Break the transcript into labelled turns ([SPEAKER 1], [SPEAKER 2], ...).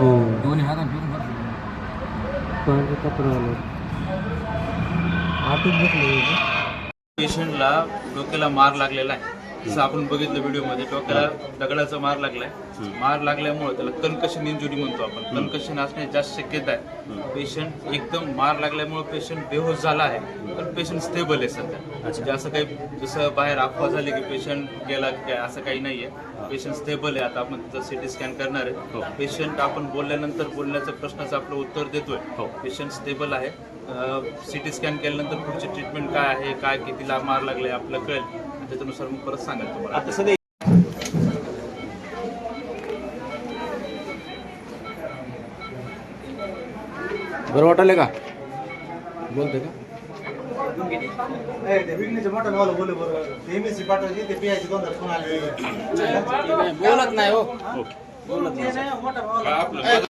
[SPEAKER 1] हो
[SPEAKER 2] दोन्ही हाताने फिरून बरं.
[SPEAKER 1] कपडा आठच घेतलं.
[SPEAKER 3] पेशंटला डोक्याला मार लागलेला आहे. जसं आपण बघितलं व्हिडिओमध्ये डोक्याला दगडाचा मार लागलाय. मार लागल्यामुळे त्याला कन्कशन इंजुरी म्हणतो आपण. कन्कशन असण्याची जास्त शक्यता आहे. पेशंट एकदम मार लागल्यामुळे पेशंट बेहोश झाला आहे, पण पेशंट स्टेबल आहे सध्या. म्हणजे असं काही जसं बाहेर अफवा झाली की पेशंट गेला काय असं काही नाहीये. पेशंट स्टेबल आहे. आता आपण त्याचा सिटी स्कॅन करणार आहे. पेशंट आपण बोलल्यानंतर बोलण्याच्या प्रश्नाचं आपलं उत्तर देतोय. पेशंट स्टेबल आहे. सिटी स्कॅन केल्यानंतर पुढची ट्रीटमेंट काय आहे, काय कितीला मार लागले आपलं कळेल. त्याच्यानुसार मग परत सांगाल तुम्हाला.
[SPEAKER 4] आता सध्या
[SPEAKER 1] बरं वाटायला का बोलते का
[SPEAKER 2] बोलत नाही हो. बोलत नाही.